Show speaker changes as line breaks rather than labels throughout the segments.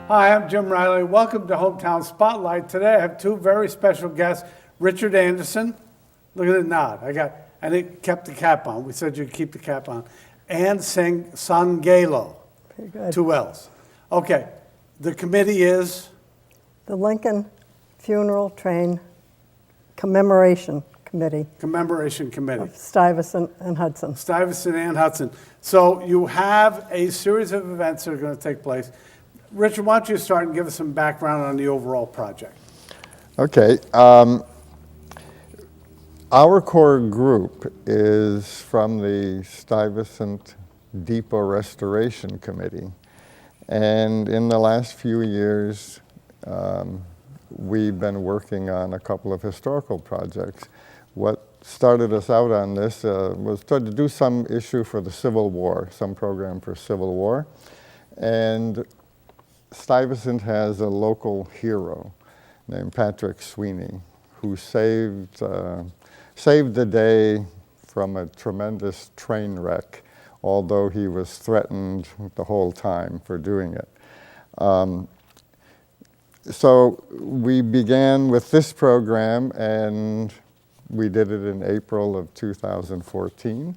Hi, I'm Jim Riley. Welcome to Hometown Spotlight. Today I have two very special guests. Richard Anderson, look at the nod. And it kept the cap on. We said you'd keep the cap on. And Songayllo,
Very good.
2 L's. Okay, the committee is?
The Lincoln Funeral Train Commemoration Committee
Commemoration Committee.
of Stuyvesant and Hudson.
Stuyvesant and Hudson. So you have a series of events that are going to take place. Richard, why don't you start and give us some background on the overall project?
Okay. Our core group is from the Stuyvesant Depot Restoration Committee. And in the last few years, we've been working on a couple of historical projects. What started us out on this was to do some issue for the Civil War, some program for Civil War. And Stuyvesant has a local hero named Patrick Sweeney who saved the day from a tremendous train wreck, although he was threatened the whole time for doing it. So we began with this program, and we did it in April of 2014,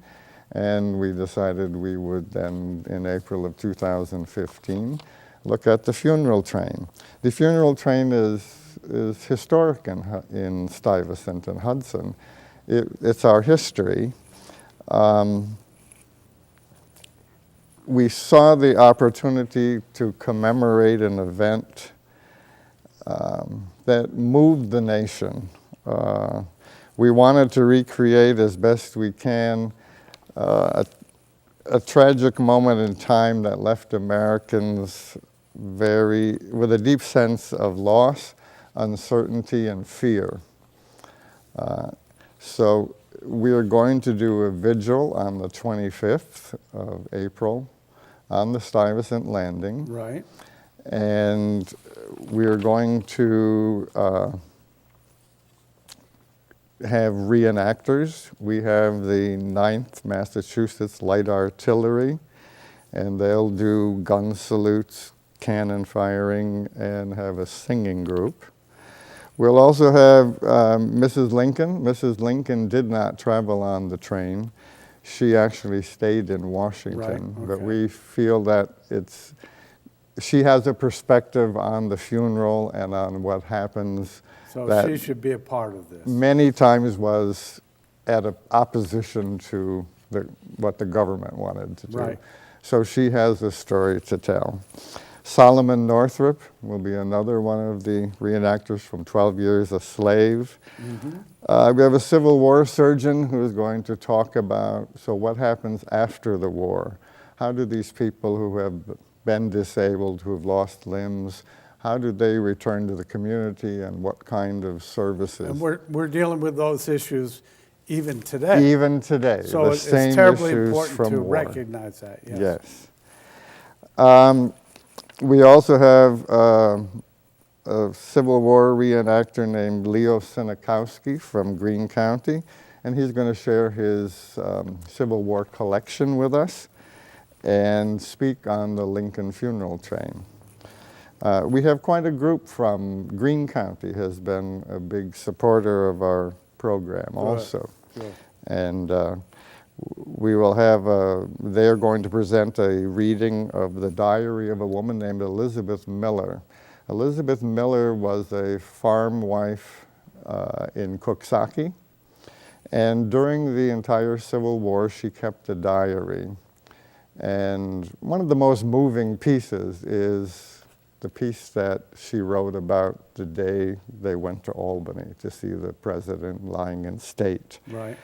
and we decided we would then, in April of 2015, look at the funeral train. The funeral train is historic in Stuyvesant and Hudson. It's our history. We saw the opportunity to commemorate an event that moved the nation. We wanted to recreate as best we can a tragic moment in time that left Americans with a deep sense of loss, uncertainty, and fear. So we are going to do a vigil on the 25th of April on the Stuyvesant Landing.
Right.
And we are going to have reenactors. We have the 9th Massachusetts Light Artillery, and they'll do gun salutes, cannon firing, and have a singing group. We'll also have Mrs. Lincoln. Mrs. Lincoln did not travel on the train. She actually stayed in Washington.
Right, okay.
But we feel that she has a perspective on the funeral and on what happens.
So
that
she should be a part of this.
many times was at opposition to what the government wanted to do.
Right.
So she has a story to tell. Solomon Northrop will be another one of the reenactors from 12 Years a Slave. Mm-hmm. We have a Civil War surgeon who is going to talk about, so what happens after the war? How do these people who have been disabled, who have lost limbs, how do they return to the community, and what kind of services?
And we're dealing with those issues even today.
Even today.
So
the
it's
same
terribly
issues
important
from
to
war.
recognize that. Yes.
Yes. We also have a Civil War reenactor named Leo Sinikowski from Greene County, and he's going to share his Civil War collection with us and speak on the Lincoln funeral train. We have quite a group from Greene County, has been a big supporter of our program also.
Good.
And we will have, they're going to present a reading of the diary of a woman named Elizabeth Miller. Elizabeth Miller was a farm wife in Coxsackie, and during the entire Civil War she kept a diary. And one of the most moving pieces is the piece that she wrote about the day they went to Albany to see the president lying in state.
Right.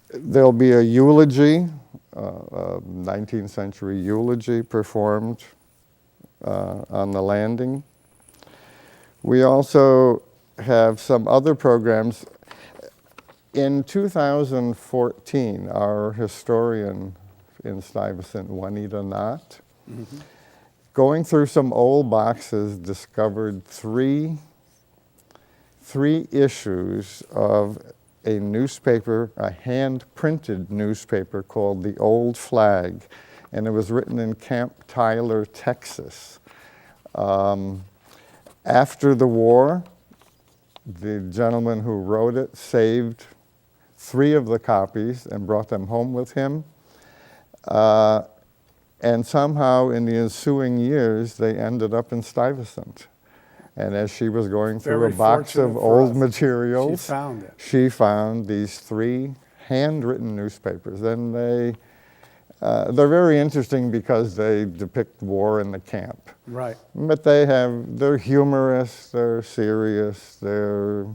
There'll be a eulogy, a 19th century eulogy performed on the landing. We also have some other programs. In 2014, our historian in Stuyvesant, Juanita Knott, going through some old boxes, discovered three issues of a newspaper, a hand-printed newspaper called The Old Flag. and it was written in Camp Tyler, Texas. After the war, the gentleman who wrote it saved 3 of the copies and brought them home with him. And somehow in the ensuing years, they ended up in Stuyvesant. And as she was going through
Very
a box
fortunate
of
for
old
us.
materials,
She found it.
she found these 3 handwritten newspapers. And they're very interesting because they depict war in the camp.
Right.
But they're humorous, they're serious, they're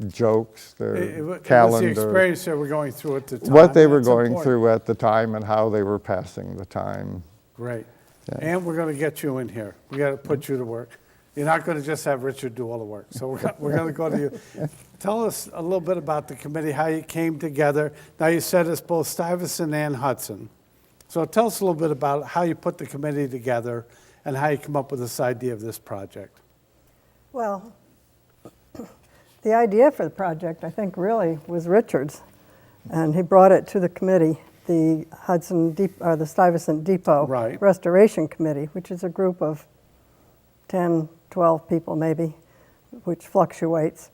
jokes, they're
It was
calendar.
the experience they were going through at the time.
What they were
That's
going
important.
through at the time and how they were passing the time.
Great.
Yeah.
And we're going to get you in here. We got to put you to work. You're not going to just have Richard do all the work. So we're going to go to you. Tell us a little bit about the committee, how you came together. Now you said it's both Stuyvesant and Hudson. So tell us a little bit about how you put the committee together and how you come up with this idea of this project.
Well, the idea for the project, I think, really was Richard's, and he brought it to the committee, the the Stuyvesant Depot
Right.
Restoration Committee, which is a group of 10, 12 people maybe, which fluctuates,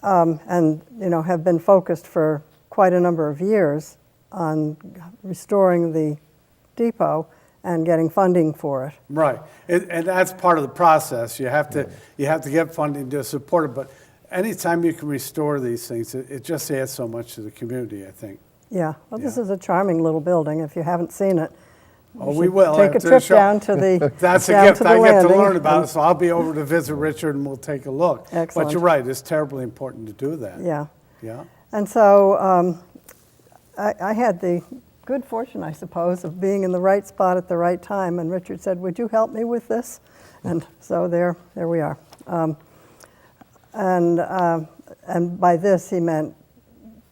and have been focused for quite a number of years on restoring the depot and getting funding for it.
Right. And that's part of the process. You have to get funding to support it. But anytime you can restore these things, it just adds so much to the community, I think.
Yeah, well, this
Yeah.
is a charming little building. If you haven't seen it,
Oh,
you
we
should
will.
take a
after the
trip
show.
down to the
That's a
down
gift.
to the
I get to
landing
learn about
and-
it, so I'll be over to visit Richard and we'll take a look.
Excellent.
But you're right, it's terribly important to do that.
Yeah,
Yeah?
and so I had the good fortune, I suppose, of being in the right spot at the right time. And Richard said, "Would you help me with this?" And so there we are. And by this he meant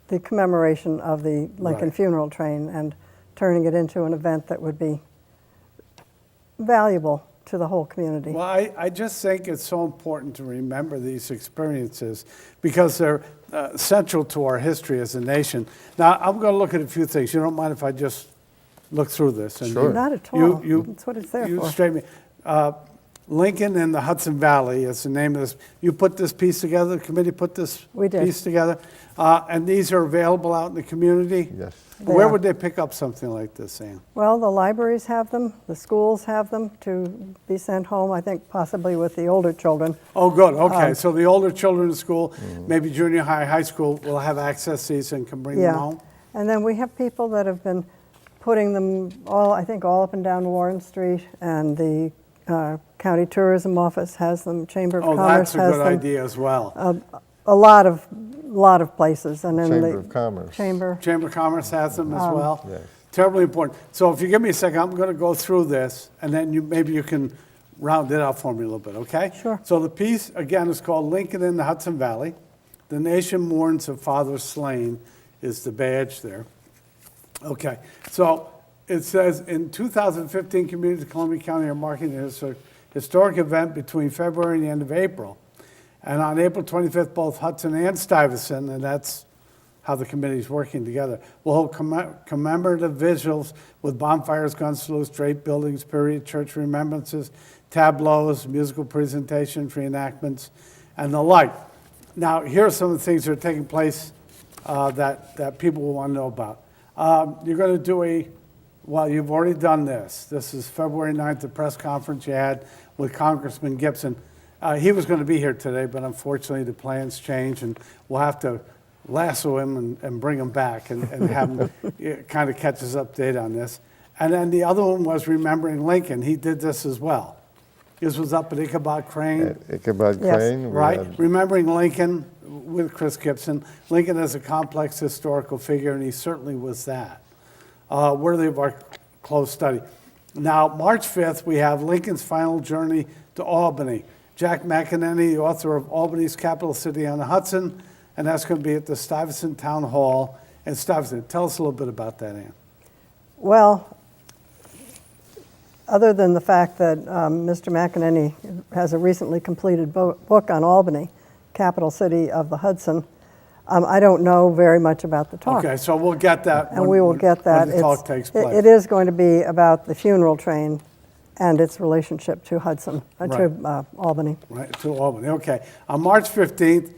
the commemoration of the Lincoln
Right.
funeral train and turning it into an event that would be valuable to the whole community.
Well, I just think it's so important to remember these experiences because they're central to our history as a nation. Now, I'm going to look at a few things. You don't mind if I just look through this? And
Sure.
Not at all. That's what it's there
you
for.
straighten me. Lincoln and the Hudson Valley is the name of this. You put this piece together, the committee put this
We did.
piece together, and these are available out in the community?
Yes.
They
Where
are.
would they pick up something like this, Ann?
Well, the libraries have them, the schools have them to be sent home, I think possibly with the older children.
Oh, good, okay. So the older children in school, maybe junior high, high school, will have access to these and can bring them
Yeah.
home?
And then we have people that have been putting them all, I think, all up and down Warren Street, and the County Tourism Office has them, Chamber of
Oh,
Commerce
that's a
has
good
them.
idea as well.
A lot of places, and then
Chamber
the
of Commerce.
Chamber.
Chamber of Commerce has them as well?
Yes.
Terribly important. So if you give me a second, I'm going to go through this, and then maybe you can round it out for me a little bit, okay?
Sure.
So the piece, again, is called Lincoln in the Hudson Valley. The nation mourns of fathers slain is the badge there. Okay, so it says, in 2015, communities of Columbia County are marking a historic event between February and the end of April. And on April 25th, both Hudson and Stuyvesant, and that's how the committee is working together, will hold commemorative visuals with bonfires, gun salutes, draped buildings, period church remembrances, tableaus, musical presentations, reenactments, and the like. Now, here are some of the things that are taking place that people will want to know about. You're going to do well, you've already done this. This is February 9th, the press conference you had with Congressman Gibson. He was going to be here today, but unfortunately the plans changed, and we'll have to lasso him and bring him back and have him kind of catch us up to date on this. And then the other one was Remembering Lincoln. He did this as well. This was up at Ichabod Crane.
Ichabod
Yes.
Crane. we
Right,
had-
Remembering Lincoln with Chris Gibson. Lincoln is a complex historical figure, and he certainly was that. Worthy of our close study. Now, March 5th, we have Lincoln's final journey to Albany. Jack McEnany, the author of Albany's Capital City on the Hudson, and that's going to be at the Stuyvesant Town Hall in Stuyvesant. Tell us a little bit about that, Ann.
Well, other than the fact that Mr. McEnany has a recently completed book on Albany, capital city of the Hudson, I don't know very much about the talk.
Okay, so we'll get that
And we will get that.
when the talk takes place.
It is going to be about the funeral train and its relationship to Hudson, to Albany.
Right, to Albany, okay. On March 15th,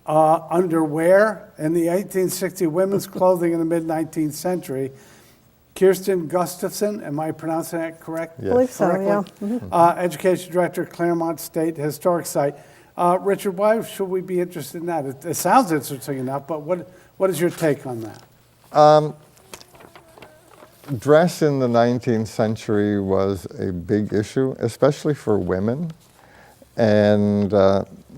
underwear in the 1860 women's clothing in the mid-19th century. Kirsten Gustafson, am I pronouncing that correct?
Yes.
I believe so,
Correctly?
yeah.
Education Director, Claremont State Historic Site. Richard, why should we be interested in that? It sounds interesting enough, but what is your take on that?
Dress in the 19th century was a big issue, especially for women. And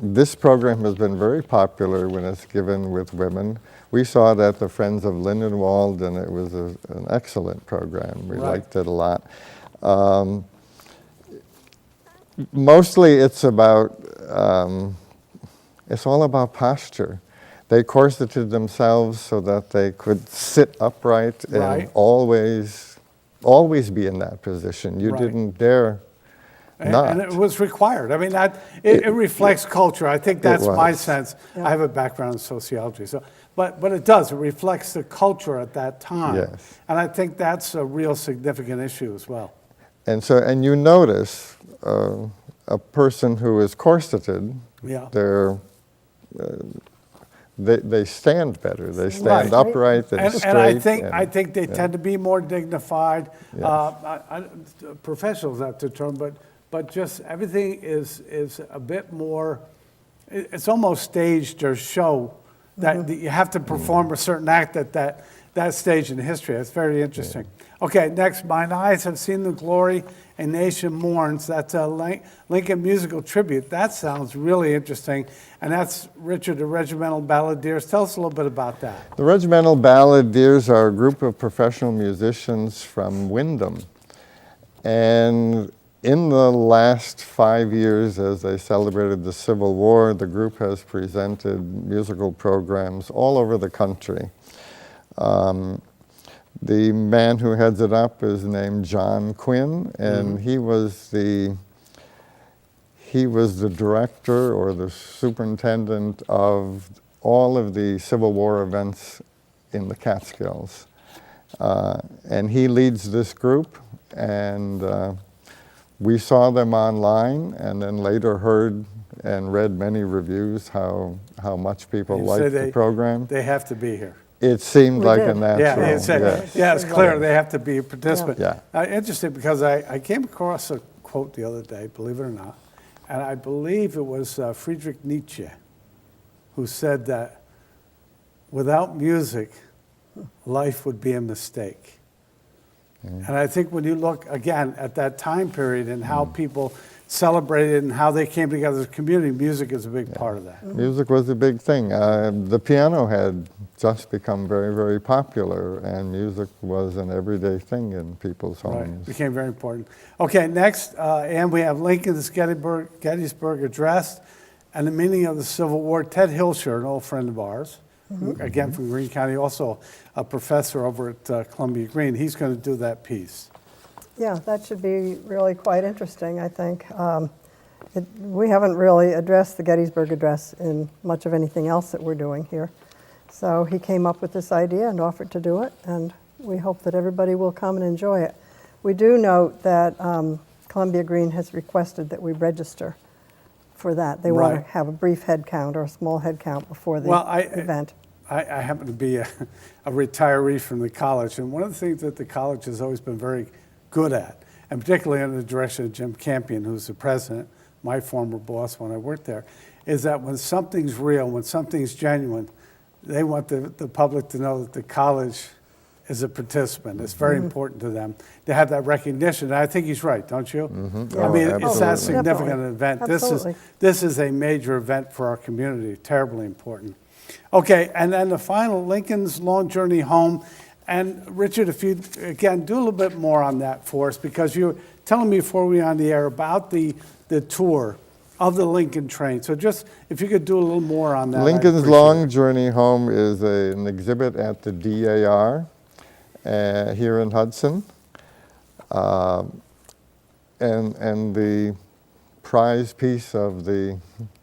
this program has been very popular when it's given with women. We saw it at the Friends of Lindenwald, and it was an excellent program. We liked it a lot. Mostly it's about, it's all about posture. They corseted themselves so that they could sit upright and always be in that position. You didn't dare not.
And it was required. I mean, it reflects culture. I think that's my sense.
Yeah.
I have a background in sociology, so but it does. It reflects the culture at that time.
Yes.
And I think that's a real significant issue as well.
And you notice a person who is corseted, they stand better. They stand upright and straight.
And I think they tend to be more dignified. Professionals, not the term, but just everything is a bit more. It's almost staged or show that you have to perform a certain act at that stage in history. It's very interesting. Okay, next, Mine Eyes Have Seen the Glory, A Nation Mourns. That's a Lincoln musical tribute. That sounds really interesting. And that's Richard, the Regimental Balladeers. Tell us a little bit about that.
The Regimental Balladeers are a group of professional musicians from Windham. And in the last 5 years, as they celebrated the Civil War, the group has presented musical programs all over the country. The man who heads it up is named John Quinn, and he was the director or the superintendent of all of the Civil War events in the Catskills. And he leads this group, and we saw them online, and then later heard and read many reviews how much people liked the program.
They have to be here.
It seemed like a natural.
It's clear they have to be a participant.
Yeah.
Interesting, because I came across a quote the other day, believe it or not, and I believe it was Friedrich Nietzsche who said that without music, life would be a mistake. And I think when you look, again, at that time period and how people celebrated and how they came together as a community, music is a big part of that.
Music was a big thing. The piano had just become very, very popular, and music was an everyday thing in people's homes.
Right, became very important. Okay, next, and we have Lincoln's Gettysburg Address and the meaning of the Civil War. Ted Hilscher, an old friend of ours, again from Greene County, also a professor over at Columbia Green. He's going to do that piece.
Yeah, that should be really quite interesting, I think. We haven't really addressed the Gettysburg Address in much of anything else that we're doing here. So he came up with this idea and offered to do it, and we hope that everybody will come and enjoy it. We do note that Columbia Green has requested that we register for that. They want to have a brief head count or a small head count before the event.
I happen to be a retiree from the college, and one of the things that the college has always been very good at, and particularly under the direction of Jim Campion, who's the president, my former boss when I worked there, is that when something's real, when something's genuine, they want the public to know that the college is a participant. It's very important to them to have that recognition. And I think he's right, don't you?
Yeah.
I mean, it's
absolutely.
that significant an event.
Absolutely.
This is a major event for our community, terribly important. Okay, and then the final, Lincoln's Long Journey Home. And Richard, if you, again, do a little bit more on that for us, because you were telling me before we were on the air about the tour of the Lincoln train. So just, if you could do a little more on that.
Lincoln's Long Journey Home is an exhibit at the DAR here in Hudson. And the prize piece of the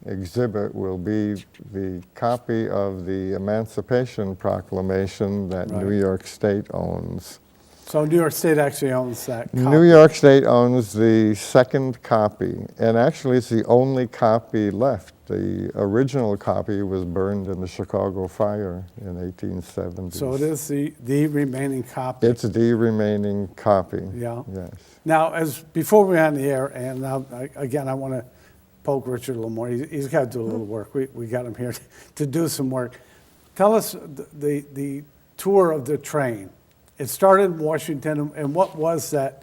exhibit will be the copy of the Emancipation Proclamation that
Right.
New York State owns.
So New York State actually owns that copy.
New York State owns the second copy, and actually it's the only copy left. The original copy was burned in the Chicago fire in 1870.
So it is the remaining copy.
It's the remaining copy.
Yeah.
Yes.
Now, before we went on the air, and now, again, I want to poke Richard a little more. He's got to do a little work. We got him here to do some work. Tell us the tour of the train. It started in Washington, and what was that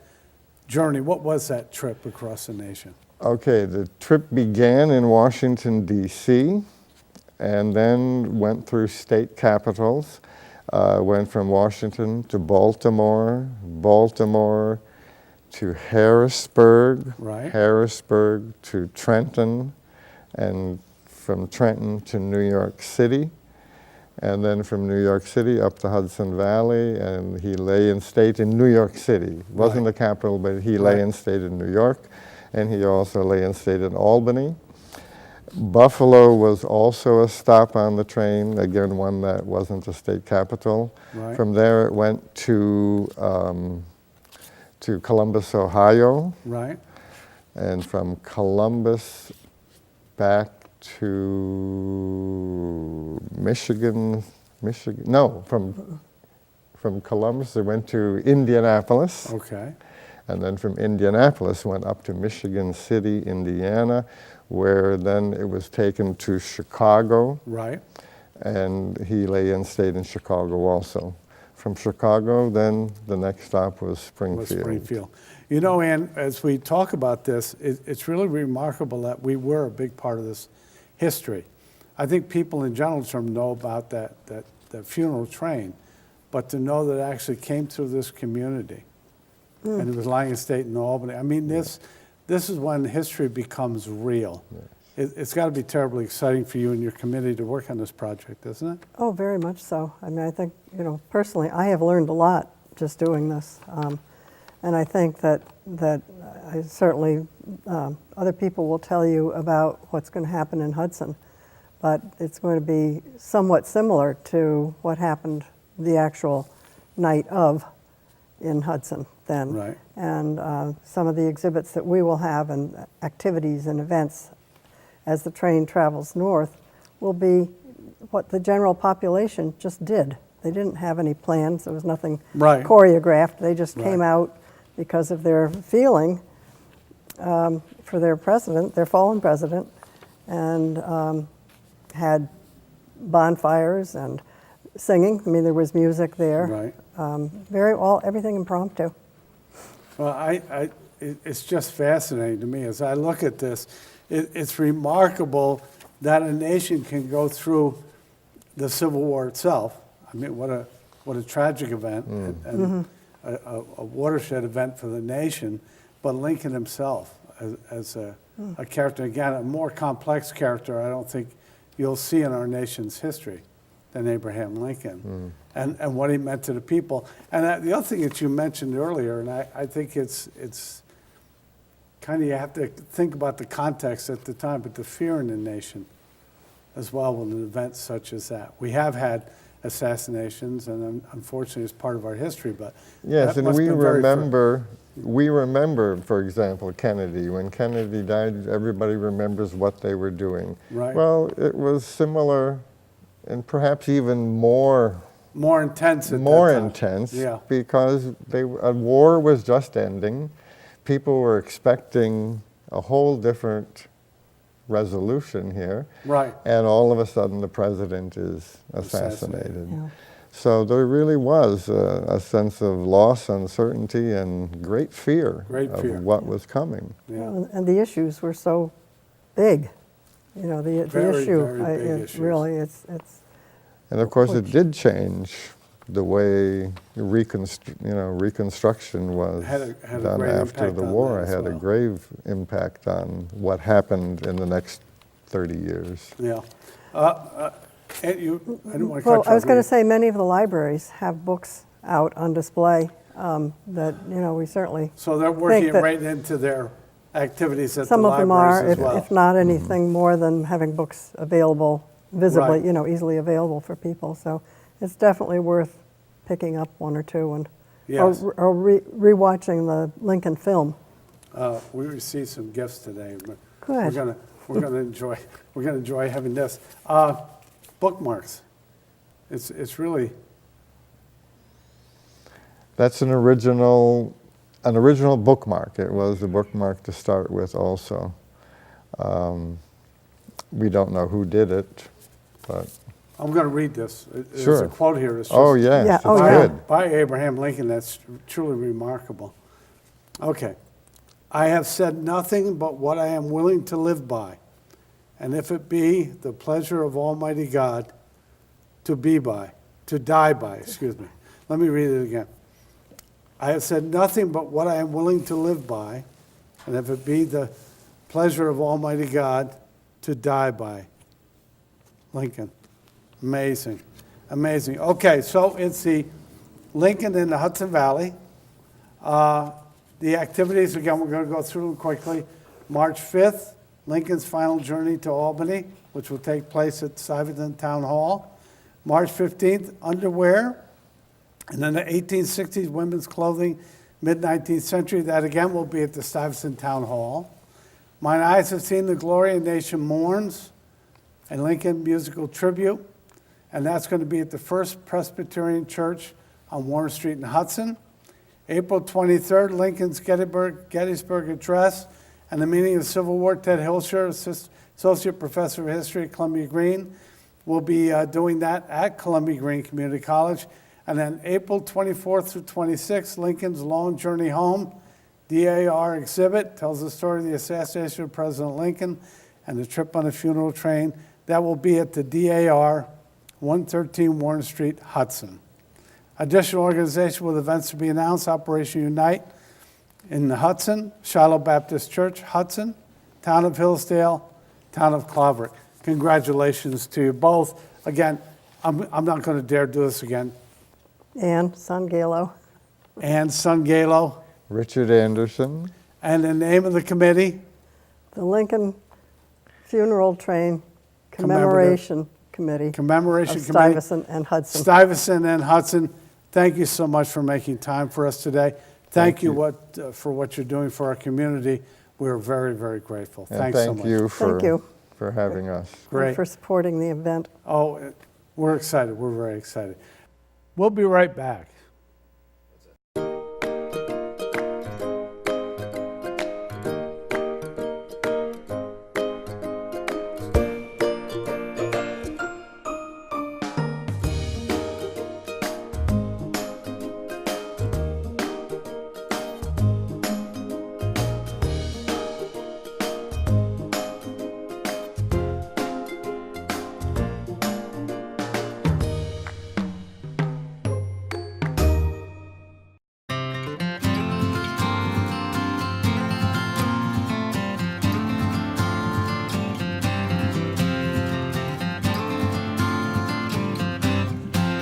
journey? What was that trip across the nation?
Okay, the trip began in Washington, D.C., and then went through state capitals. Went from Washington to Baltimore, Baltimore to Harrisburg,
Right.
Harrisburg to Trenton, and from Trenton to New York City, and then from New York City up the Hudson Valley, and he lay in state in New York City. Wasn't the capital, but he lay in state in New York, and he also lay in state in Albany. Buffalo was also a stop on the train, again, one that wasn't a state capital.
Right.
From there, it went to Columbus, Ohio,
Right.
and from Columbus back to Michigan, from Columbus, it went to Indianapolis.
Okay.
And then from Indianapolis went up to Michigan City, Indiana, where then it was taken to Chicago,
Right.
and he lay in state in Chicago also. From Chicago, then the next stop was Springfield.
Springfield. You know, Ann, as we talk about this, it's really remarkable that we were a big part of this history. I think people in general terms know about that funeral train, but to know that it actually came through this community, and it was lying in state in Albany. I mean, this is when history becomes real.
Yes.
It's got to be terribly exciting for you and your committee to work on this project, isn't it?
Oh, very much so. I mean, I think, personally, I have learned a lot just doing this. And I think that I certainly, other people will tell you about what's going to happen in Hudson, but it's going to be somewhat similar to what happened the actual night of in Hudson then.
Right.
And some of the exhibits that we will have and activities and events as the train travels north will be what the general population just did. They didn't have any plans. There was nothing
Right.
choreographed. They just came
Right.
out because of their feeling for their president, their fallen president, and had bonfires and singing. I mean, there was music there.
Right.
Everything impromptu.
Well, it's just fascinating to me as I look at this. It's remarkable that a nation can go through the Civil War itself. I mean, what a tragic event and a watershed event for the nation. But Lincoln himself, as a character, again, a more complex character, I don't think you'll see in our nation's history than Abraham Lincoln, and what he meant to the people. And the other thing that you mentioned earlier, and I think it's kind of, you have to think about the context at the time, but the fear in the nation as well with an event such as that. We have had assassinations, and unfortunately it's part of our history, but
Yes,
that
and
must
we
have been very
remember, for example, Kennedy. When Kennedy died, everybody remembers what they were doing.
Right.
Well, it was similar and perhaps even more
intense at
more
that time.
intense
Yeah.
because a war was just ending. People were expecting a whole different resolution here.
Right.
And all of a sudden the president is assassinated.
Yeah.
So there really was a sense of loss, uncertainty, and great fear of what was coming.
Yeah.
And the issues were so big. The
Very,
issue,
very big issues.
really, it's
And of course it did change the way reconstruction was
Had a
done
great
after
impact
the
on
war.
that
It
as
had a
well.
grave impact on what happened in the next 30 years.
Yeah. And I didn't want to cut
Well,
you
I was
off.
going to say many of the libraries have books out on display that we certainly
So they're working
think
it
that-
right into their activities at the
Some of them
libraries
are,
as well.
if not anything more than having books available, visibly,
Right.
easily available for people. So it's definitely worth picking up one or two and
Yes.
or rewatching the Lincoln film.
We received some gifts today.
Good.
We're gonna enjoy having this. Bookmarks. It's really,
That's an original bookmark. It was a bookmark to start with also. We don't know who did it, but
I'm gonna read this. There's
Sure.
a quote here. It's
oh
just
yes,
Yeah,
it's
oh, yeah.
good.
by Abraham Lincoln. That's truly remarkable. Okay. I have said nothing but what I am willing to live by, and if it be the pleasure of Almighty God to die by, excuse me. Let me read it again. I have said nothing but what I am willing to live by, and if it be the pleasure of Almighty God to die by. Lincoln. Amazing. Amazing. Okay, so it's the Lincoln in the Hudson Valley. The activities, again, we're going to go through them quickly. March 5th, Lincoln's final journey to Albany, which will take place at Stuyvesant Town Hall. March 15th, underwear. And then the 1860s women's clothing, mid-19th century. That again will be at the Stuyvesant Town Hall. Mine eyes have seen the glory, a nation mourns, and Lincoln musical tribute. And that's going to be at the First Presbyterian Church on Warren Street in Hudson. April 23rd, Lincoln's Gettysburg Address and the meaning of the Civil War. Ted Hilscher, Associate Professor of History at Columbia Green, will be doing that at Columbia Green Community College. And then April 24th through 26th, Lincoln's Long Journey Home, DAR exhibit, tells the story of the assassination of President Lincoln and the trip on the funeral train. That will be at the DAR, 113 Warren Street, Hudson. Additional organization with events to be announced: Operation Unite in the Hudson, Shiloh Baptist Church, Hudson, Town of Hillsdale, Town of Claverick. Congratulations to you both. Again, I'm not going to dare do this again.
And Songayllo.
And Songayllo.
Richard Anderson.
And the name of the committee?
The Lincoln Funeral Train Commemoration Committee.
Commemoration
of
Committee.
Stuyvesant and Hudson.
Stuyvesant and Hudson. Thank you so much for making time for us today. Thank you for what you're doing for our community. We're very, very grateful.
And
Thanks so much.
thank you
Thank you.
for having us.
Great.
And for supporting the event.
Oh, we're excited. We're very excited. We'll be right back.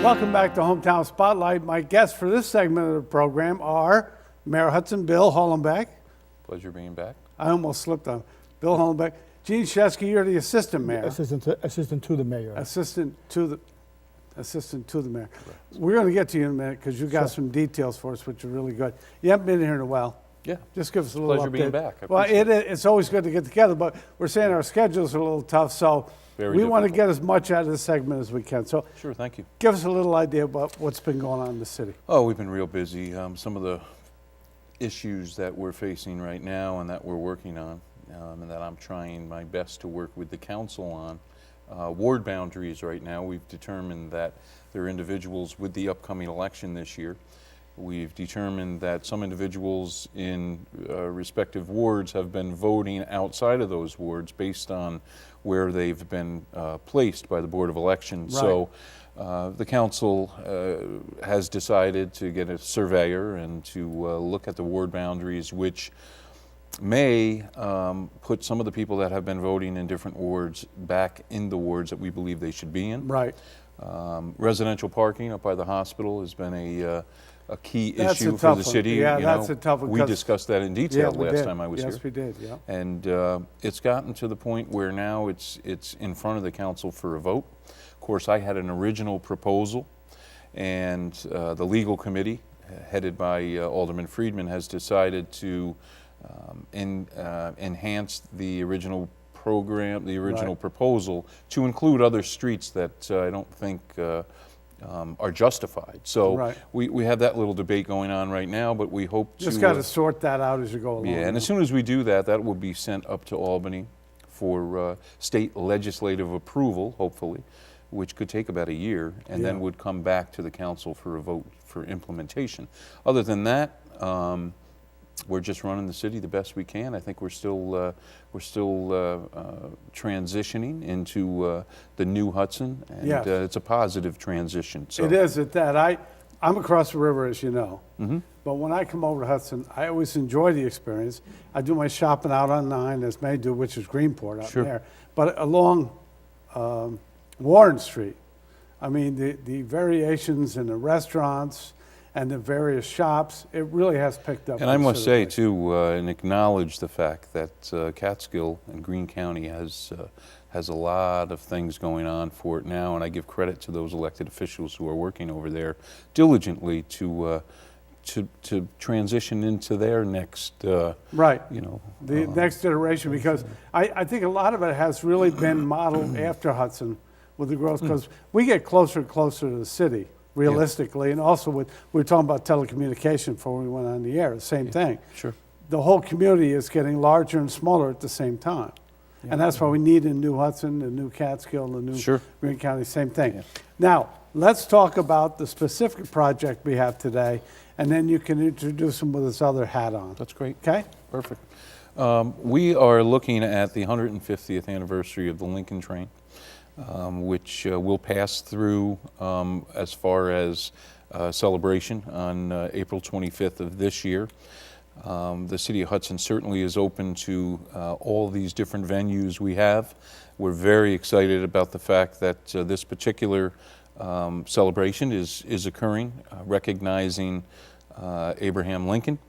Welcome back to Hometown Spotlight. My guests for this segment of the program are Mayor Hudson, Bill Hallenbeck.
Pleasure being back.
I almost slipped on Bill Hallenbeck. Gene Shesky, you're the assistant mayor.
Assistant to the mayor.
Assistant to the mayor. We're going to get to you in a minute because you got some details for us, which are really good. You haven't been here in a while.
Yeah.
Just give us a little
Pleasure
update.
being back. I
Well,
appreciate
it's always good to get together, but we're saying our schedules are a little tough, so
Very
we want to
difficult.
get as much out of this segment as we can. So
Sure, thank you.
give us a little idea about what's been going on in the city.
Oh, we've been real busy. Some of the issues that we're facing right now and that we're working on, and that I'm trying my best to work with the council on. Ward boundaries right now, we've determined that there are individuals with the upcoming election this year. We've determined that some individuals in respective wards have been voting outside of those wards based on where they've been placed by the Board of Elections.
Right.
So the council has decided to get a surveyor and to look at the ward boundaries, which may put some of the people that have been voting in different wards back in the wards that we believe they should be in.
Right.
Residential parking up by the hospital has been a key
That's a
issue for
tough
the
one.
city.
Yeah,
you
that's
know.
a tough one,
We
'cause-
discussed that in
Yeah,
detail
we
last
did.
time I was here.
Yes, we did, yeah.
And it's gotten to the point where now it's in front of the council for a vote. Of course, I had an original proposal, and the legal committee, headed by Alderman Friedman, has decided to enhance the original program, the original
Right.
proposal, to include other streets that I don't think are justified. So
Right.
we have that little debate going on right now, but we hope to...
Just got to sort that out as you go along.
Yeah, and as soon as we do that, that will be sent up to Albany for state legislative approval, hopefully, which could take about a year, and then
Yeah.
would come back to the council for a vote for implementation. Other than that, we're just running the city the best we can. I think we're still transitioning into the new Hudson, and
Yes.
it's a positive transition. So
It is at that. I'm across the river, as you know.
Mm-hmm.
But when I come over to Hudson, I always enjoy the experience. I do my shopping out on 9, as May do, which is Greenport out
Sure.
there. But along Warren Street, I mean, the variations in the restaurants and the various shops, it really has picked up.
And I must say,
considerably.
too, and acknowledge the fact that Catskill and Greene County has a lot of things going on for it now, and I give credit to those elected officials who are working over there diligently to transition into their next,
Right.
you know.
The next iteration, because I think a lot of it has really been modeled after Hudson with the growth, because we get closer and closer to the city, realistically, and also we were talking about telecommunication before we went on the air, the same thing.
Sure.
The whole community is getting larger and smaller at the same time. And that's why we need a new Hudson, a new Catskill, a new
Sure.
Greene County, same thing.
Yeah.
Now, let's talk about the specific project we have today, and then you can introduce him with his other hat on.
That's great.
Okay?
Perfect. We are looking at the 150th anniversary of the Lincoln Train, which will pass through as far as celebration on April 25th of this year. The City of Hudson certainly is open to all these different venues we have. We're very excited about the fact that this particular celebration is occurring, recognizing Abraham Lincoln.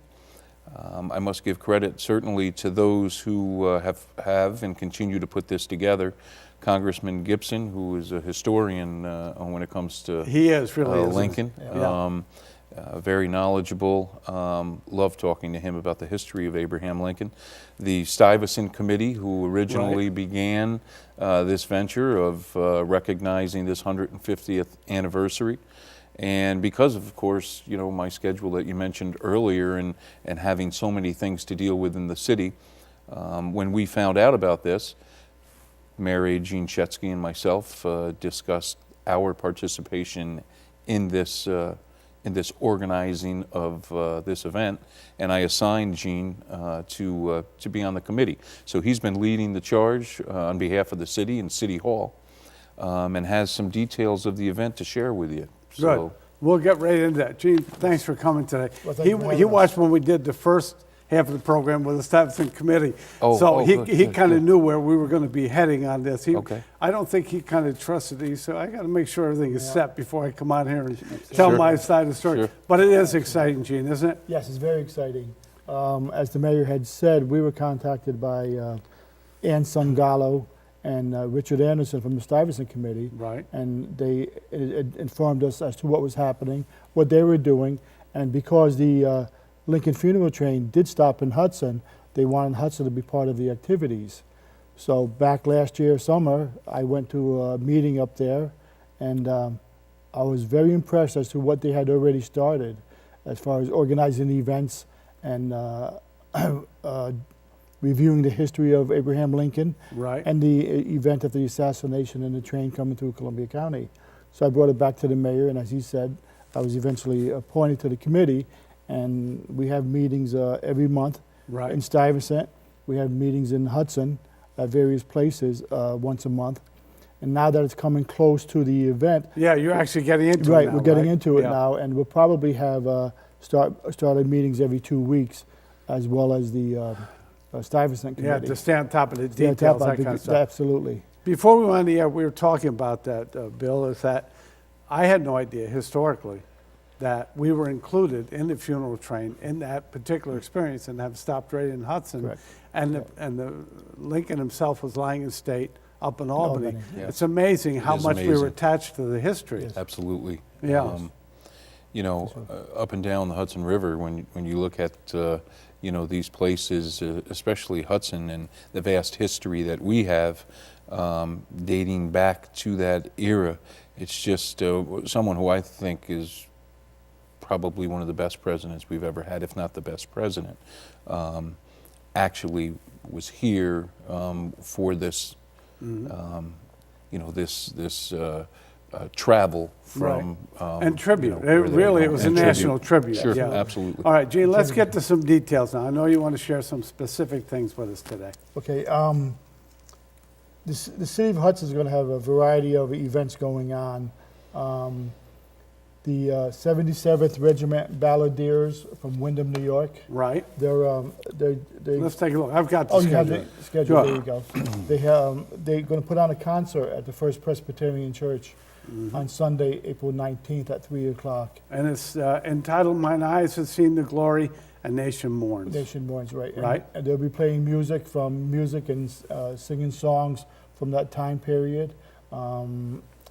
I must give credit certainly to those who have and continue to put this together. Congressman Gibson, who is a historian when it comes to
He is, really is.
Lincoln.
Yeah.
Very knowledgeable. Love talking to him about the history of Abraham Lincoln. The Stuyvesant Committee, who originally began this venture of recognizing this 150th anniversary. And because of course, you know, my schedule that you mentioned earlier and having so many things to deal with in the city, when we found out about this, Mayor Eugene Shesky and myself discussed our participation in this organizing of this event, and I assigned Gene to be on the committee. So he's been leading the charge on behalf of the city and City Hall, and has some details of the event to share with you.
Good.
So,
We'll get right into that. Gene, thanks for coming today.
Well, thank you for
He
having us.
watched when we did the first half of the program with the Stuyvesant Committee.
Oh,
So
oh,
he
good,
kind of
good.
knew where we were going to be heading on this.
Okay.
I don't think he kind of trusted it. He said, I got to make sure everything is set before I come out here and tell
Sure.
my side of the story.
Sure.
But it is exciting, Gene, isn't it?
Yes, it's very exciting. As the mayor had said, we were contacted by Ann Songayllo and Richard Anderson from the Stuyvesant Committee.
Right.
And they informed us as to what was happening, what they were doing, and because the Lincoln funeral train did stop in Hudson, they wanted Hudson to be part of the activities. So back last year, summer, I went to a meeting up there, and I was very impressed as to what they had already started as far as organizing events and reviewing the history of Abraham Lincoln
Right.
and the event of the assassination and the train coming through Columbia County. So I brought it back to the mayor, and as he said, I was eventually appointed to the committee, and we have meetings every month
Right.
in Stuyvesant. We have meetings in Hudson at various places once a month. And now that it's coming close to the event,
Yeah, you're actually getting into it
right,
now,
we're getting
right?
into it
Yeah.
now, and we'll probably have started meetings every 2 weeks, as well as the Stuyvesant
Yeah,
Committee.
to stay on top of the
Stay on
details,
top
that
of the-
kind of stuff.
Absolutely.
Before we went on the air, we were talking about that, Bill, is that I had no idea historically that we were included in the funeral train in that particular experience and have stopped right in Hudson.
Correct.
And the Lincoln himself was lying in state up in Albany.
Albany,
yeah.
It's amazing how
is
much we were
amazing.
attached to the history.
Yes.
Absolutely.
Yeah.
You know, up and down the Hudson River, when you look at, you know, these places, especially Hudson and the vast history that we have dating back to that era, it's just someone who I think is probably one of the best presidents we've ever had, if not the best president, actually was here for this, you know, this travel from
And tribute.
you know, where they were
It
going.
was a
And
national tribute.
Sure,
yeah.
absolutely.
All right, Gene, let's get to some details now. I know you want to share some specific things with us today.
Okay, the city of Hudson is going to have a variety of events going on. The 77th Regiment Balladeers from Wyndham, New York.
Right?
They
Let's take a look. I've got the
oh, you have
schedule.
the schedule.
Sure.
There you go. They're going to put on a concert at the First Presbyterian Church on Sunday, April 19th at 3 o'clock.
And it's entitled "Mine Eyes Have Seen the Glory, a Nation Mourns."
Nation Mourns, right?
Right.
And they'll be playing music and singing songs from that time period.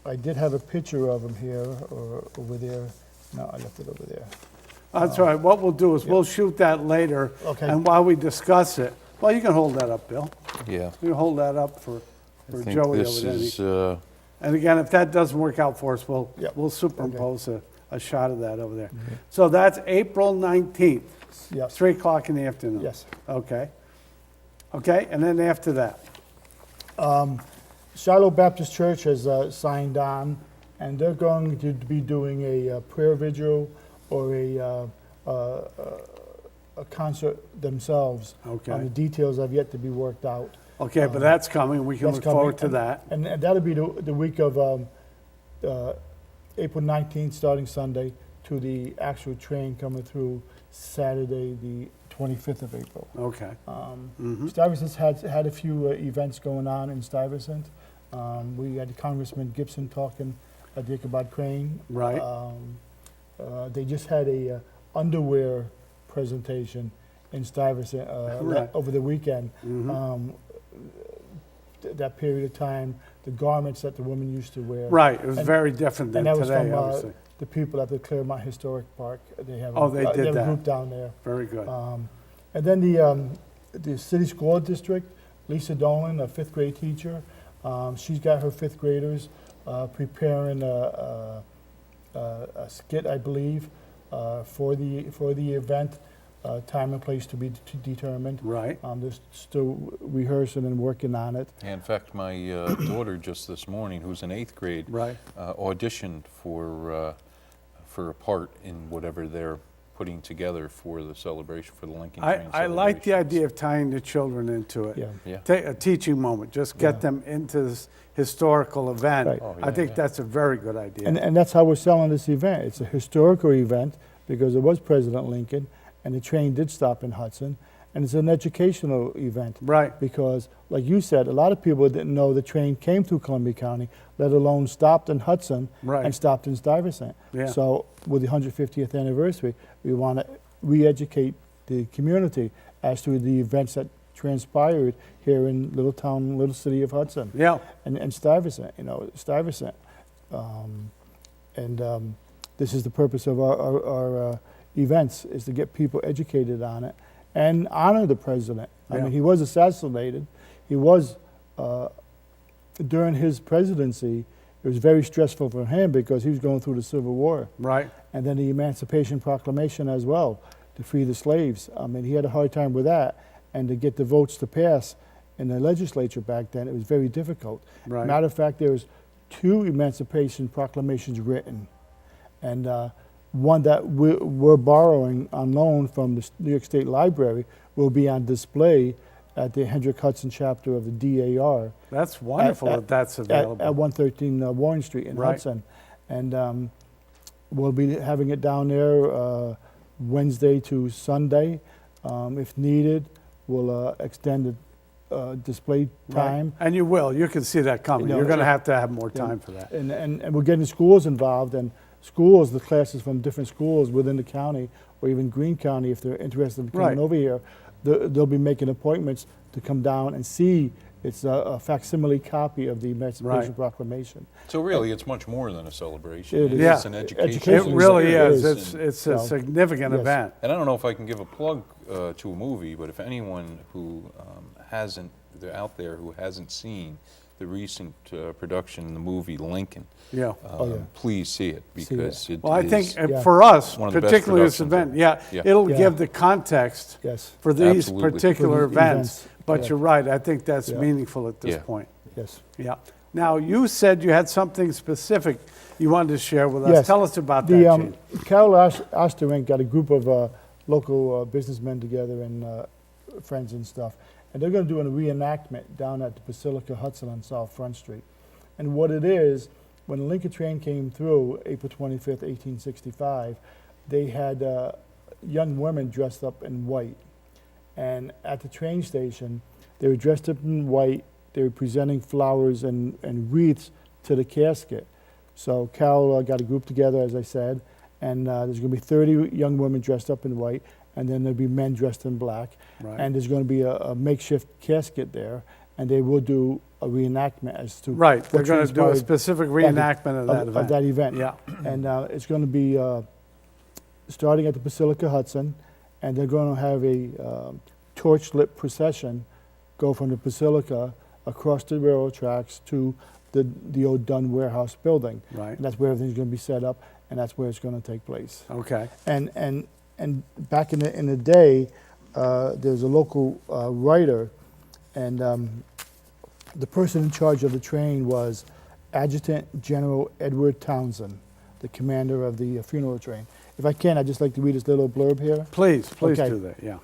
I did have a picture of them here or over there. No, I left it over there.
That's all right. What we'll do is we'll shoot that later.
Okay.
And while we discuss it, well, you can hold that up, Bill.
Yeah.
You can hold that up for
I think
Joey
this
over there.
is,
And again, if that doesn't work out for us,
Yep.
we'll superimpose a shot of that over there. So that's April 19th,
Yes.
3 o'clock in the afternoon.
Yes.
Okay. Okay, and then after that,
Shiloh Baptist Church has signed on, and they're going to be doing a prayer vigil or a concert themselves.
Okay.
The details have yet to be worked out.
okay, but that's coming. We can
That's
look
coming.
forward to that.
And that'll be the week of April 19th, starting Sunday, to the actual train coming through Saturday, the 25th of April.
Okay.
Stuyvesant's had a few events going on in Stuyvesant. We had Congressman Gibson talking at the Ichabod Crane.
Right.
They just had a underwear presentation in Stuyvesant
Right.
over the weekend. That period of time, the garments that the women used to wear.
Right, it was
And-
very different than
And that was
today,
from
obviously.
the people at the Claremont Historic Park. They have
Oh, they did
have a
that.
group down there.
Very good.
And then the city school district, Lisa Dolan, a fifth grade teacher, she's got her fifth graders preparing a skit, I believe, for the event. Time and place to be determined.
Right.
They're still rehearsing and working on it.
in fact, my daughter just this morning, who's in 8th grade,
Right.
auditioned for a part in whatever they're putting together for the celebration, for the Lincoln Train
I like the
celebration.
idea of tying the children into it.
Yeah.
Yeah.
Take a teaching moment, just get
Yeah.
them into this historical event.
Right.
Oh,
I
yeah,
think
yeah.
that's a very good idea.
And that's how we're selling this event. It's a historical event because it was President Lincoln, and the train did stop in Hudson. And it's an educational event.
Right.
Because, like you said, a lot of people didn't know the train came through Columbia County, let alone stopped in Hudson
Right.
and stopped in Stuyvesant.
Yeah.
So with the 150th anniversary, we want to re-educate the community as to the events that transpired here in little city of Hudson.
Yeah.
And Stuyvesant, Stuyvesant. This is the purpose of our events, is to get people educated on it and honor the president. I
Yeah.
mean, he was assassinated. He was, during his presidency, it was very stressful for him because he was going through the Civil War.
Right.
And then the Emancipation Proclamation as well, to free the slaves. I mean, he had a hard time with that. And to get the votes to pass in the legislature back then, it was very difficult.
Right.
Matter of fact, there was 2 Emancipation Proclamations written. And one that we're borrowing on loan from the New York State Library will be on display at the Hendrick Hudson chapter of the DAR.
That's wonderful that that's available.
At 113 Warren Street in
Right.
Hudson. And we'll be having it down there Wednesday to Sunday. If needed, we'll extend the display time.
Right. And you will. You can see that coming.
You know,
You're going to
yeah.
have more time for that.
And we're getting schools involved, and schools, the classes from different schools within the county, or even Greene County, if they're interested in coming
Right.
over here, they'll be making appointments to come down and see. It's a facsimile copy of the Emancipation
Right.
Proclamation.
So really, it's much more than a celebration.
It is.
Yeah.
It's an education.
It
Education
really
is-
is.
is.
It's a
So,
significant
yes.
event.
And I don't know if I can give a plug to a movie, but if anyone who they're out there who hasn't seen the recent production, the movie Lincoln,
Yeah.
yeah.
please see it
See it.
because it
Well, I think
is
Yeah.
for us,
one of the best
particularly this
productions
event,
ever. Yeah.
it'll
Yeah.
give the context
Yes,
for these
Absolutely.
particular
For these
events.
events,
But
yeah.
you're right, I think that's
Yeah.
meaningful at this
Yeah.
point.
yes.
Yeah. Now, you said you had something specific you wanted to share with us.
Yes.
Tell us about
The
that, Gene.
Carol Osterink got a group of local businessmen together and friends and stuff, and they're going to do a reenactment down at the Basilica Hudson on South Front Street. And what it is, when the Lincoln train came through, April 25th, 1865, they had young women dressed up in white. And at the train station, they were dressed up in white. They were presenting flowers and wreaths to the casket. So Cal got a group together, as I said, and there's going to be 30 young women dressed up in white, and then there'll be men dressed in black.
Right.
And there's going to be a makeshift casket there, and they will do a reenactment as to
Right, they're
what
going to do a
transpired
specific reenactment of that event.
Of that event.
Yeah.
And it's going to be starting at the Basilica Hudson, and they're going to have a torch-lit procession go from the Basilica across the railroad tracks to the old Dunn Warehouse building.
Right.
And that's where everything's going to be set up, and that's where it's going to take place.
Okay.
And back in the day, there's a local writer, and the person in charge of the train was Adjutant General Edward Townsend, the commander of the funeral train. If I can, I'd just like to read this little blurb here.
Please
Okay.
do that, yeah.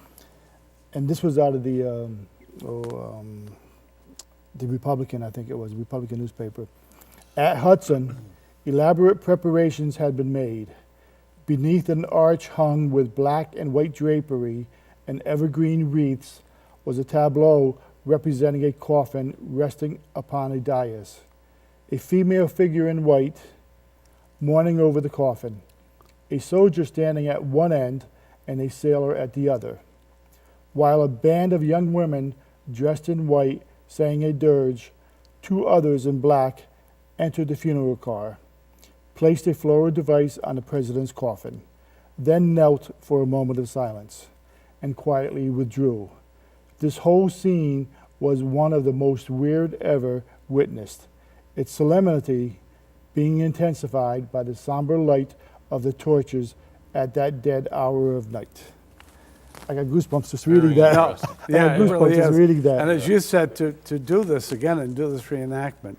And this was out of the Republican, I think it was, Republican newspaper. At Hudson, elaborate preparations had been made. Beneath an arch hung with black and white drapery and evergreen wreaths was a tableau representing a coffin resting upon a dais. A female figure in white mourning over the coffin, a soldier standing at one end and a sailor at the other, while a band of young women dressed in white sang a dirge. Two others in black entered the funeral car, placed a floral device on the president's coffin, then knelt for a moment of silence and quietly withdrew. This whole scene was one of the most weird ever witnessed, its solemnity being intensified by the somber light of the torches at that dead hour of night. I got goosebumps just reading
Very
that.
interesting.
Yeah,
I got
it
goosebumps
really
just
is.
reading that.
And as you said, to do this again and do this reenactment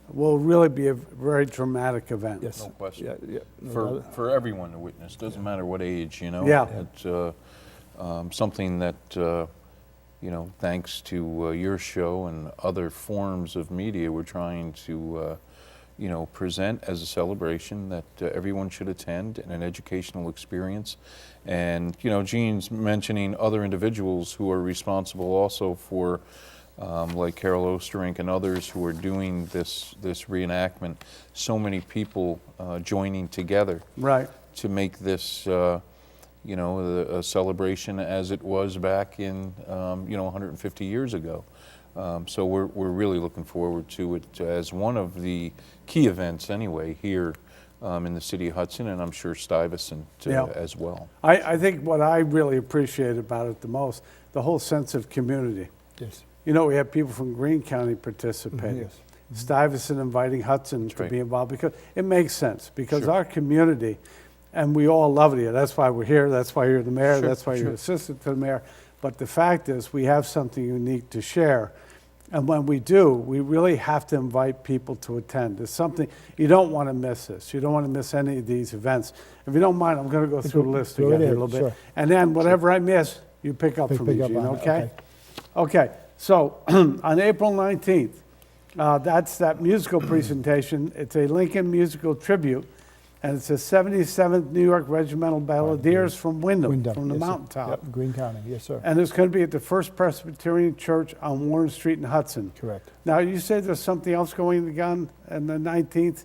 will really be a very dramatic event.
Yes.
No question.
Yeah, yeah. No
For
doubt.
for everyone to witness, doesn't matter what age, you know.
Yeah.
It's something that thanks to your show and other forms of media, we're trying to present as a celebration that everyone should attend and an educational experience. And Gene's mentioning other individuals who are responsible also for. Like Carol Osterink and others who are doing this reenactment, so many people joining together
Right.
to make this, a celebration as it was back in, 150 years ago. So we're really looking forward to it as one of the key events anyway here in the city of Hudson, and I'm sure Stuyvesant
Yeah.
as well.
I think what I really appreciate about it the most, the whole sense of community.
Yes.
We have people from Greene County participating.
Yes.
Stuyvesant inviting Hudson to
right.
be involved because it makes sense because
Sure.
our community, and we all love it here. That's why we're here. That's why you're the mayor.
Sure,
That's why you're
sure.
assistant to the mayor. But the fact is, we have something unique to share, and when we do, we really have to invite people to attend. It's something you don't want to miss. This you don't want to miss any of these events. If you don't mind, I'm going to go through the list
Go
again
right
here a
ahead,
little bit,
sure.
and then whatever I miss, you pick up from me,
Pick up
Gene.
on it,
Okay. Okay. So on April 19th, that's that musical presentation. It's a Lincoln musical tribute, and it's the 77th New York Regimental Balladeers from Wyndham, from the
yes, sir.
mountaintop.
Yep, Greene County, yes, sir.
And it's going to be at the First Presbyterian Church on Warren Street in Hudson.
Correct.
Now, you say there's something else going on the 19th.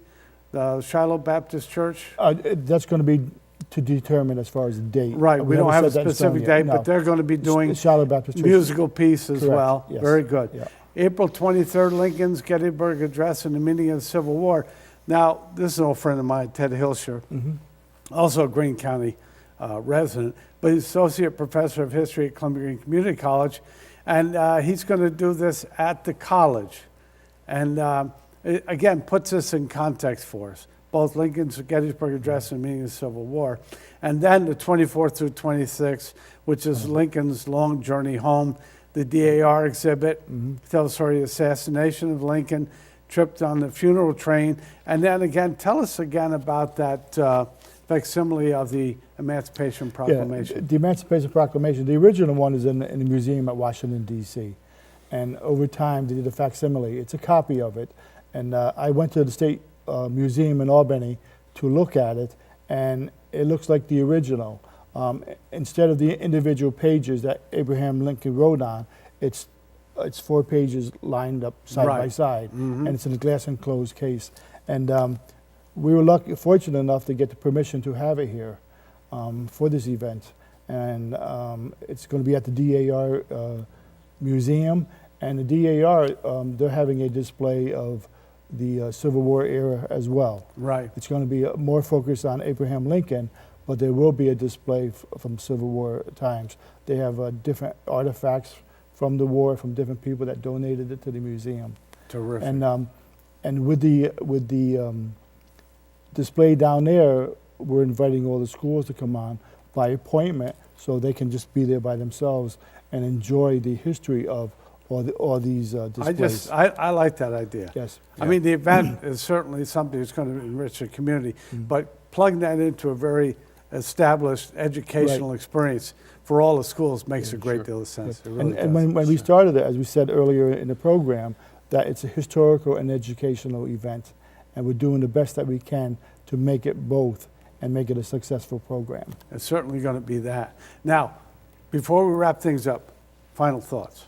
the Shiloh Baptist Church?
That's going to be to determine as far as the date.
Right, we don't have a
haven't set that in stone
specific
yet,
date,
no.
but they're going to be doing
Shiloh Baptist Church.
musical piece as
Correct,
well.
yes.
Very good.
Yeah.
April 23rd, Lincoln's Gettysburg Address and the meaning of the Civil War. Now, this is an old friend of mine, Ted Hilscher, also a Greene County resident, but he's associate professor of history at Columbia Green Community College, and he's going to do this at the college. And it, again, puts this in context for us, both Lincoln's Gettysburg Address and the meaning of the Civil War. And then the 24th through 26th, which is Lincoln's long journey home, the DAR exhibit, tells the story of the assassination of Lincoln, trip on the funeral train, and then again, tell us again about that facsimile of the Emancipation Proclamation.
Yeah, the Emancipation Proclamation, the original one is in the museum at Washington, D.C. And over time, they did a facsimile. It's a copy of it. And I went to the State Museum in Albany to look at it, and it looks like the original. Instead of the individual pages that Abraham Lincoln wrote on, it's 4 pages lined up side by
Right.
side, and it's in a glass enclosed case. And we were fortunate enough to get the permission to have it here for this event. And it's going to be at the DAR museum, and the DAR, they're having a display of the Civil War era as well.
Right.
It's going to be more focused on Abraham Lincoln, but there will be a display from Civil War times. They have different artifacts from the war, from different people that donated it to the museum.
Terrific.
And with the display down there, we're inviting all the schools to come on by appointment, so they can just be there by themselves and enjoy the history of all these displays.
I like that idea.
Yes.
I mean, the event is certainly something that's going to enrich the community, but plug that into a very established educational experience for all the schools makes a great deal of sense. It really
And
does.
when we started it, as we said earlier in the program, that it's a historical and educational event, and we're doing the best that we can to make it both and make it a successful program.
It's certainly going to be that. Now, before we wrap things up, final thoughts.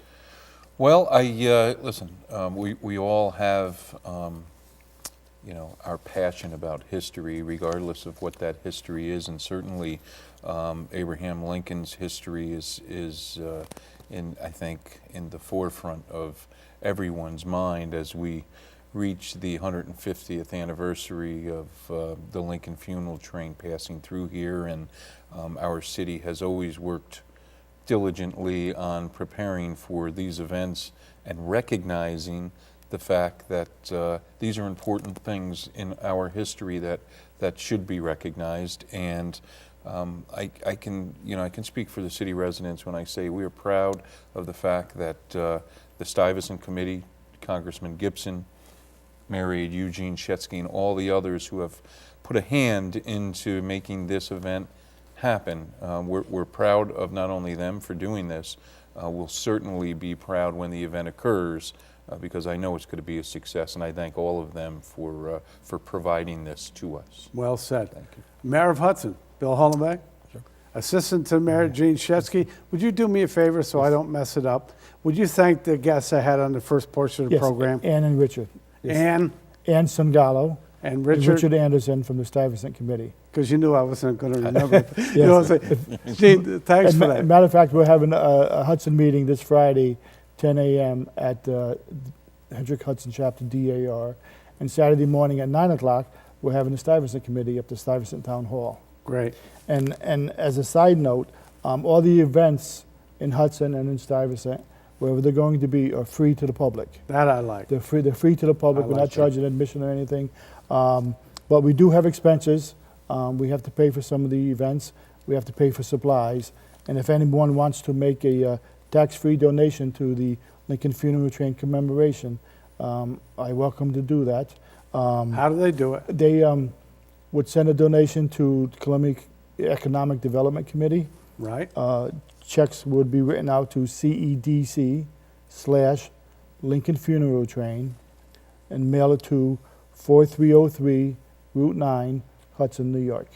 Well, listen, we all have, our passion about history, regardless of what that history is, and certainly Abraham Lincoln's history is I think, in the forefront of everyone's mind as we reach the 150th anniversary of the Lincoln funeral train passing through here, and our city has always worked diligently on preparing for these events and recognizing the fact that these are important things in our history that should be recognized. And I can speak for the city residents when I say we are proud of the fact that the Stuyvesant Committee, Congressman Gibson, Mayor Aide, Eugene, Shesky, and all the others who have put a hand into making this event happen. We're proud of not only them for doing this, we'll certainly be proud when the event occurs because I know it's going to be a success, and I thank all of them for providing this to us.
Well said.
Thank you.
Mayor of Hudson, Bill Hallenbeck.
Sure.
Assistant to Mayor Gene Shesky, would you do me a favor so I don't mess it up? Would you thank the guests I had on the first portion of the
Yes,
program?
Ann and Richard. Yes.
Ann
And Songayllo.
and
And
Richard,
Richard Anderson from the Stuyvesant Committee.
because you knew I wasn't going to remember. You know what I'm saying? Gene, thanks for that.
Matter of fact, we're having a Hudson meeting this Friday, 10 a.m. at Hendrick Hudson Chapter DAR. And Saturday morning at 9 o'clock, we're having the Stuyvesant Committee up to Stuyvesant Town Hall.
Great.
And as a side note, all the events in Hudson and in Stuyvesant, wherever they're going to be, are free to the public.
That I like.
They're free to the public.
I
We're
like
not
that.
charging admission or anything. But we do have expenses. We have to pay for some of the events. We have to pay for supplies. And if anyone wants to make a tax-free donation to the Lincoln Funeral Train commemoration, I welcome to do that.
How do they do it?
They would send a donation to the Columbia Economic Development Committee.
Right?
Checks would be written out to CEDC/Lincoln Funeral Train and mail it to 4303 Route 9, Hudson, New York.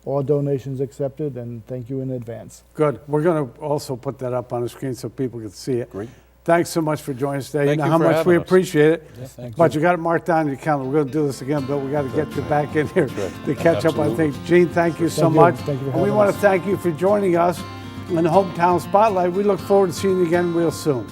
All donations accepted, and thank you in advance.
Good. We're going to also put that up on the screen so people can see it.
Great.
Thanks so much for joining us today.
Thank
know
you
how
for
much we
having us.
appreciate it.
Yeah, thank
But
you.
you got it marked down in your calendar. We're going to do this again, but we got to get you back in here
right.
to catch up on
Absolutely.
things. Gene, thank you so
Thank you.
much.
Thank you for
And we
having
want
us.
to thank you for joining us in the Hometown Spotlight. We look forward to seeing you again real soon.